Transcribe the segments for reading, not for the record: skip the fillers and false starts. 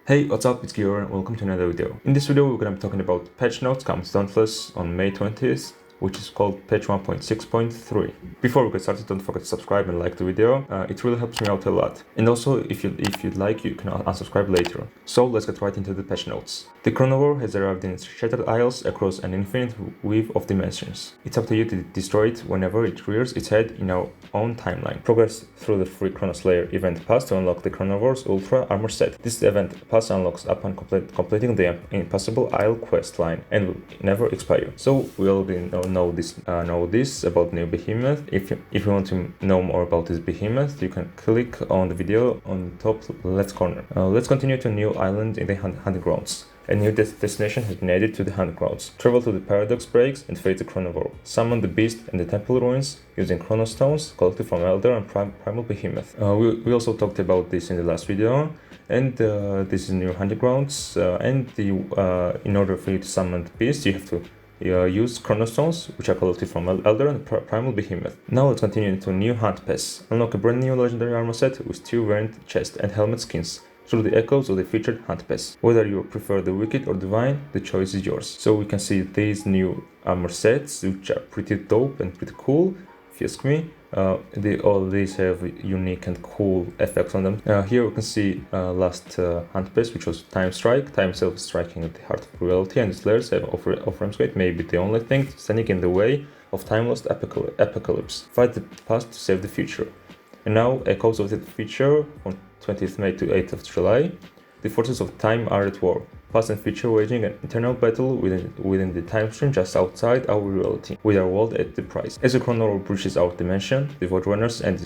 Hey, what's up? It's GioEra and welcome to another video. In this video, we're going to be talking about patch notes coming to Dauntless on May 20th, which is called patch 1.6.3. Before we get started, don't forget to subscribe and like the video. It really helps me out a lot. And also, if you'd like, you can unsubscribe later. So let's get right into the patch notes. The Chronovore has arrived in shattered isles across an infinite weave of dimensions. It's up to you to destroy it whenever it rears its head in our own timeline. Progress through the free Chronoslayer event pass to unlock the Chronovore's Ultra Armor set. This event pass unlocks upon completing the Impossible Isle quest line and will never expire. So we already know this about new behemoth. If you want to know more about this behemoth, you can click on the video on top left corner. Let's continue to a new island in the Hunting Grounds. A new destination has been added to the Hunting Grounds. Travel to the Paradox Breaks and face the Chronovore. Summon the Beast and the Temple Ruins using Chronostones collected from Elder and Primal Behemoth. We also talked about this in the last video. And this is new Hunting Grounds. In order for you to summon the Beast, you have to use Chronostones, which are collected from Elder and Primal Behemoth. Now let's continue into a new Hunt Pass. Unlock a brand new legendary armor set with 2 variant chest and helmet skins through the echoes of the featured Hunt Pass. Whether you prefer the Wicked or Divine, the choice is yours. So we can see these new armor sets, which are pretty dope and pretty cool, if you ask me. All these have unique and cool effects on them. Here we can see last Hunt Pass, which was Time Strike. Time itself is striking at the heart of reality, and its layers have off-ramps gate, maybe the only thing standing in the way of time-lost apocalypse. Fight the past to save the future. And now, echoes of the future on 20th May to 8th of July. The forces of time are at war. Past and future waging an eternal battle within the time stream just outside our reality, with our world at the price. As the Chronovore breaches our dimension, the Void Runners and the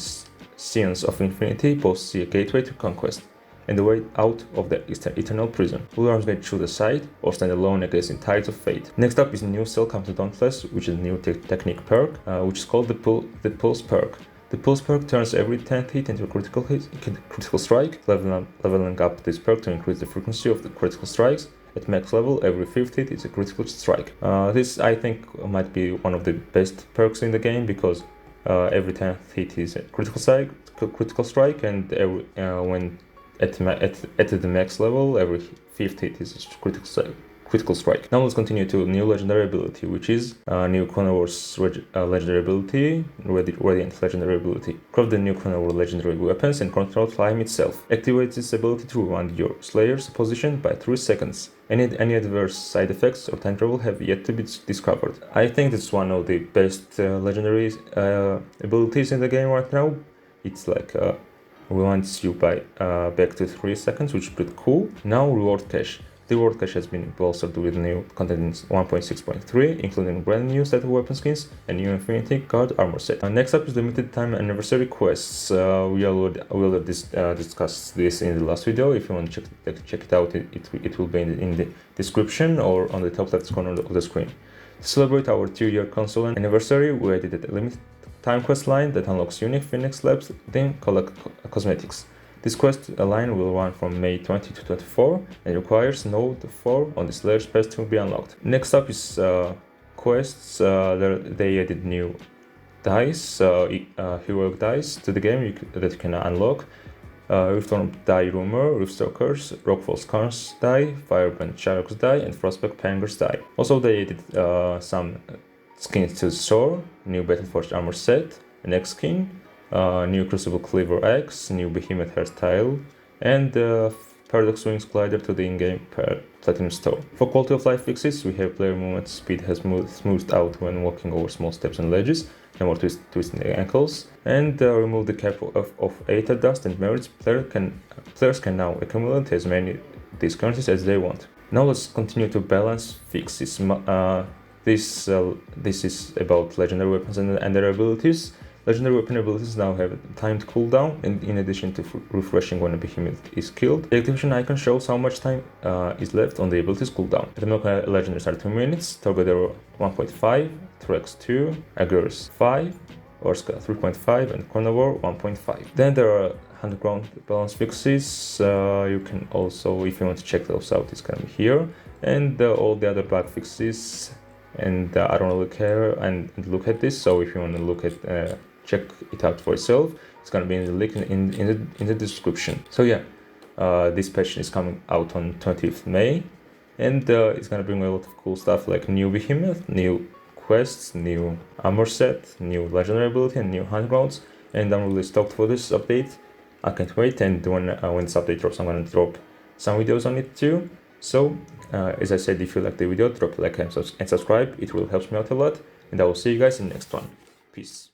Scions of Infinity both see a gateway to conquest, and the way out of the eternal prison. Will arms get through the side, or stand alone against the tides of fate? Next up is a new skill come to Dauntless, which is a new technique perk, which is called the Pulse Perk. The Pulse Perk turns every 10th hit into a critical strike, leveling up this perk to increase the frequency of the critical strikes. At max level, every 5th hit is a critical strike. This, I think, might be one of the best perks in the game, because every 10th hit is a critical strike, and when at the max level, every 5th hit is a critical strike. Now let's continue to a new legendary ability, which is new Chronovore's legendary ability, Radiant legendary ability. Craft the new Chronovore legendary weapons and control time itself. Activate this ability to rewind your Slayer's position by 3 seconds. Any adverse side effects or time travel have yet to be discovered. I think it's one of the best legendary abilities in the game right now. It's like rewinds you by back to 3 seconds, which is pretty cool. Now reward cache. The reward cache has been bolstered with new content in 1.6.3, including brand new set of weapon skins and new Infinity Guard armor set. Next up is limited time anniversary quests. We already discussed this in the last video. If you want to check it out, it will be in the description or on the top left corner of the screen. To celebrate our 2-year console anniversary, we added a limited time quest line that unlocks unique Phoenix Labs then collect cosmetics. This quest line will run from May 20 to 24 and requires Node 4 on the Slayer's Pass to be unlocked. Next up is quests. They added new dice, heroic dice to the game that you can unlock. Riftstorm Die Rumor, Riftstalkers, Rockfall Scars die, Firebrand Sharks die, and Frostback Pangers die. Also, they added some skins to the store, new Battleforged armor set, an X skin, new Crucible Cleaver Axe, new Behemoth hairstyle, and Paradox Wings glider to the in-game Platinum store. For quality of life fixes, we have player movement speed has smoothed out when walking over small steps and ledges, no more twisting the ankles, and remove the cap of Aether Dust and merits. Players can now accumulate as many these currencies as they want. Now let's continue to balance fixes. This is about legendary weapons and their abilities. Legendary weapon abilities now have timed cooldown, in addition to refreshing when a behemoth is killed. The activation icon shows how much time is left on the ability's cooldown. The legendaries are 2 minutes, Torpedo 1.5, Threx 2, Aggers 5, Orska 3.5, and Chronovore 1.5. Then there are underground balance fixes. You can also, if you want to check those out, it's gonna be here. And all the other bug fixes. And I don't really care and look at this, so if you want to look at check it out for yourself, it's gonna be in the link in the description. So yeah, This patch is coming out on 20th May, and it's gonna bring a lot of cool stuff like new behemoth, new quests, new armor set, new legendary ability, and new hunting grounds. And I'm really stoked for this update. I can't wait, and when this update drops, I'm gonna drop some videos on it too. So as I said, if you like the video, drop a like and subscribe. It will help me out a lot, and I will see you guys in the next one. Peace.